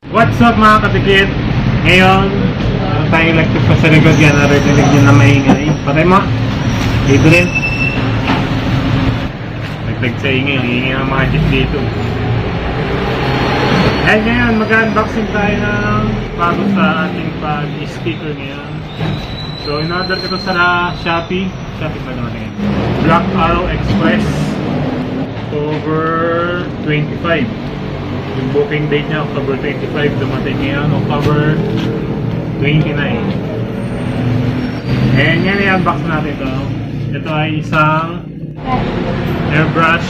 What's up mga kadikit? Ngayon, tayong electric pa sa likod yan. Narinig nyo na maingay. Patay mo. Dito rin. Nagtag sa ingay. Ang ingay ng mga jeep dito. And ngayon, mag-unboxing tayo ng bago sa ating pag-speaker ngayon. So, in-order ko ito sa Shopee. Shopee pa naman ngayon. Black Arrow Express. October 25. Yung booking date niya, October 25. Dumating ngayon, October 29. And yan, i-unbox natin ito. Ito ay isang airbrush.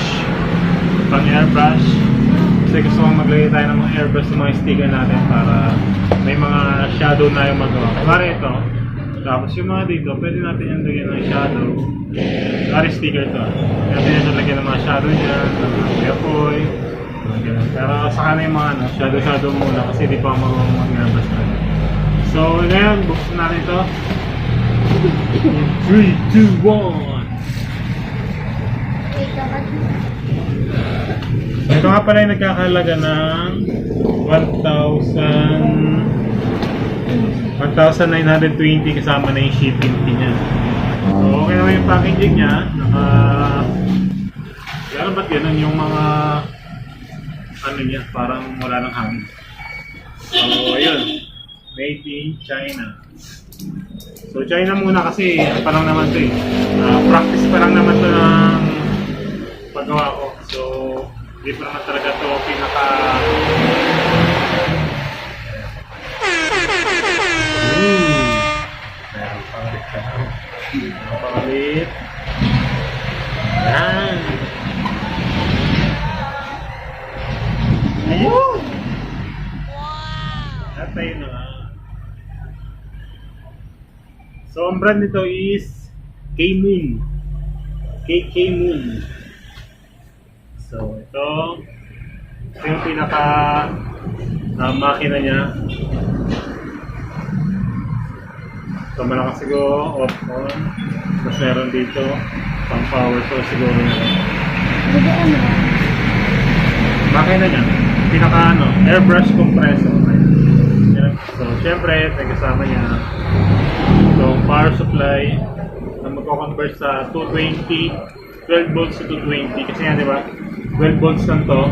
Pang airbrush. Kasi gusto kong maglagay tayo ng mga airbrush sa mga sticker natin para may mga shadow na yung magawa. Kumari ito. Tapos yung mga dito, pwede natin yung lagyan ng shadow. Kumari sticker ito. Pwede natin lagyan ng mga shadow dyan, ng mga kapoy. Pero saka na yung mga shadow muna kasi di pa mag-airbrush natin. So ngayon, buksan natin ito. 3, 2, 1! Ito nga pala yung nagkakalaga ng 1,920 kasama na yung shipping fee niya. So okay naman yung packaging niya. Pero ba't ganun yung mga ano niya, parang wala ng hangin. So ayun, made in China. So China muna kasi pa lang naman ito eh. Practice pa lang naman ito ng paggawa ko. So hindi pa naman talaga ito pinaka meron pang reklamo. Meron pang ulit. Yan. Ayun! At ayun na nga. So ang brand nito is Kkmoon. Kkmoon. So ito yung pinaka makina niya. So malakas siguro, off on. Tapos meron dito pang power source siguro na lang. Makina niya, pinaka airbrush compressor. So syempre, kasama niya itong power supply na magko-convert sa 220, 12 volts to 220 kasi nga diba 12 volts lang to.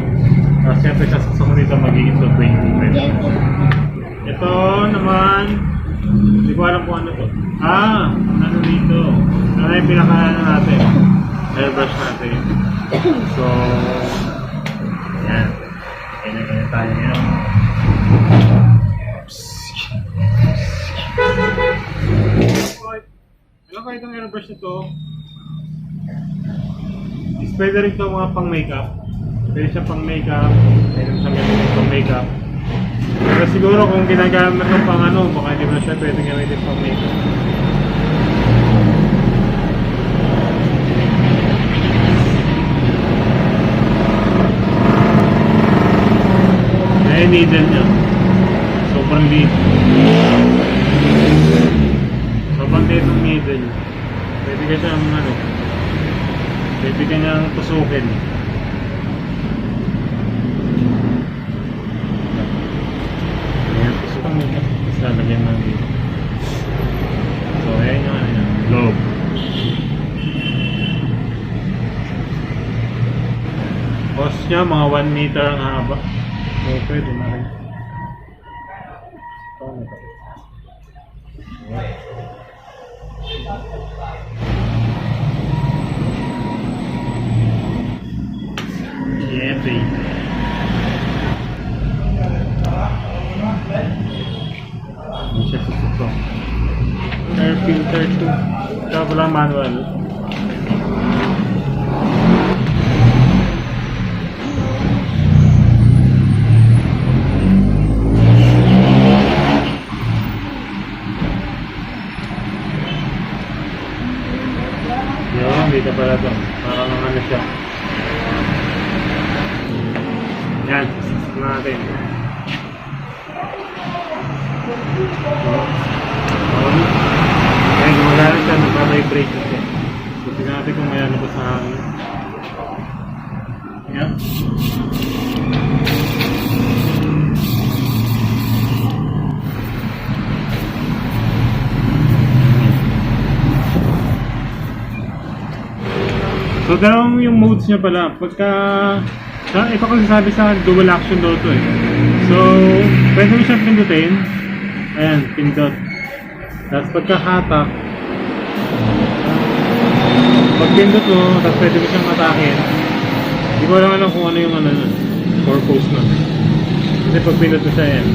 Siyempre sasaksak mo dito magiging 220. Ito naman, hindi ko alam kung ano to. Ano dito? Ano yung pinaka natin? Airbrush natin. So yan. Ganyan tayo ngayon. Alam ko itong airbrush nito. Pwede rin ito mga pang makeup. Pwede siya pang makeup. Pwede siya gamitin pang makeup. Pero siguro kung ginagamit ito pang baka hindi mo siya pwede gamitin pang makeup. Ay, needle niya. Sobrang liit. Sobrang liit ng needle. Pwede ka siyang pwede ka niyang tusukin. Ayan, tusukan mo ito. Tapos lalagyan lang dito. So, ayan yung globe. Cost niya mga 1 meter ang haba. So, pwede na rin. Yeah, baby. Hindi siya susuko. Air filter 2. Ito pala manual. Dito pala ito. Parang ano siya. Yan. Sasok natin. Ayan, gumagana siya. Nagpa-vibrate siya. So, tingnan natin kung may ano pa sa hangin. Yan. So, dalawang yung modes niya pala. Pagka... ito kasi sabi sa dual action daw to eh. So, pwede mo siyang pindutin. Ayan, pindot. Tapos pagka-hatak, pag pindot mo, tapos pwede mo siyang atakin. Hindi ko lang alam kung ano yung ano nun. Purpose nun. Kasi pag pindot mo siya yan,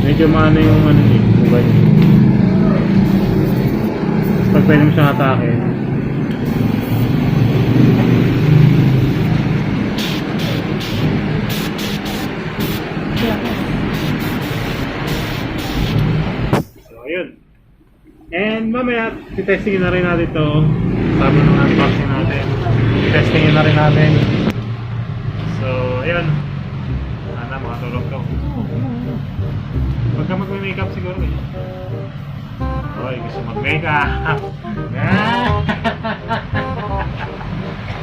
medyo maano yung ano niya, mobile. Tapos pag pwede mo siyang atakin, and mamaya, titestingin na rin natin ito. Sabi ng unboxing natin. Titestingin na rin natin. So, ayun. Sana makatulog ko. Huwag ka mag-makeup siguro eh. Oy, gusto mag-makeup.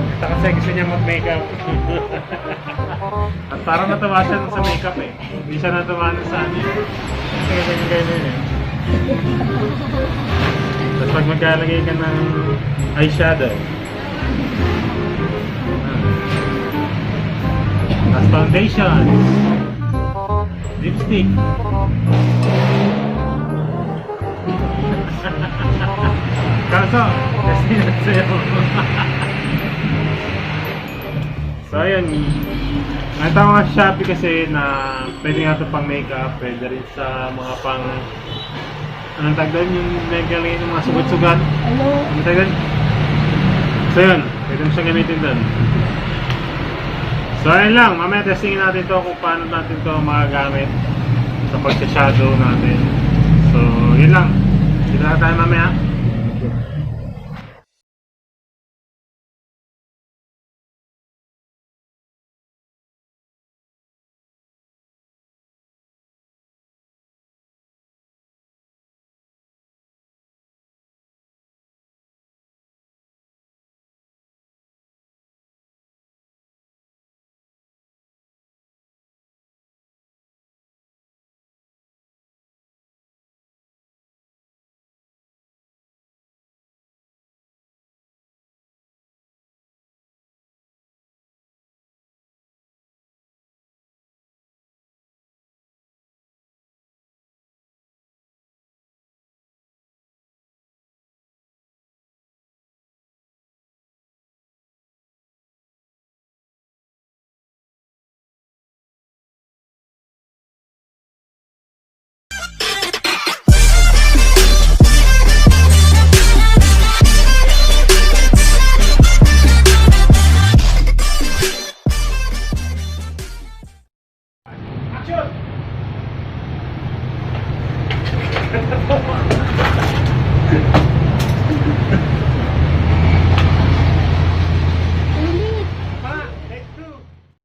Ito kasi gusto niya mag-makeup. At parang natawa siya sa makeup eh. Hindi siya natawa sa ano. Kasi ganyan eh. Tapos pag magkalagay ka ng eyeshadow, tapos foundation, lipstick. Kaso, kasi sa'yo. So ayun, nakita ko nga sa Shopee kasi na pwede nga ito pang makeup, pwede rin sa mga pang anong tagdan yung nagkalagay ng mga sugat-sugat. Anong tagdan? So yun, pwede mo siyang gamitin doon. So ayun lang, mamaya testingin natin ito kung paano natin ito magagamit sa pagsa-shadow natin. So yun lang, kita na tayo mamaya.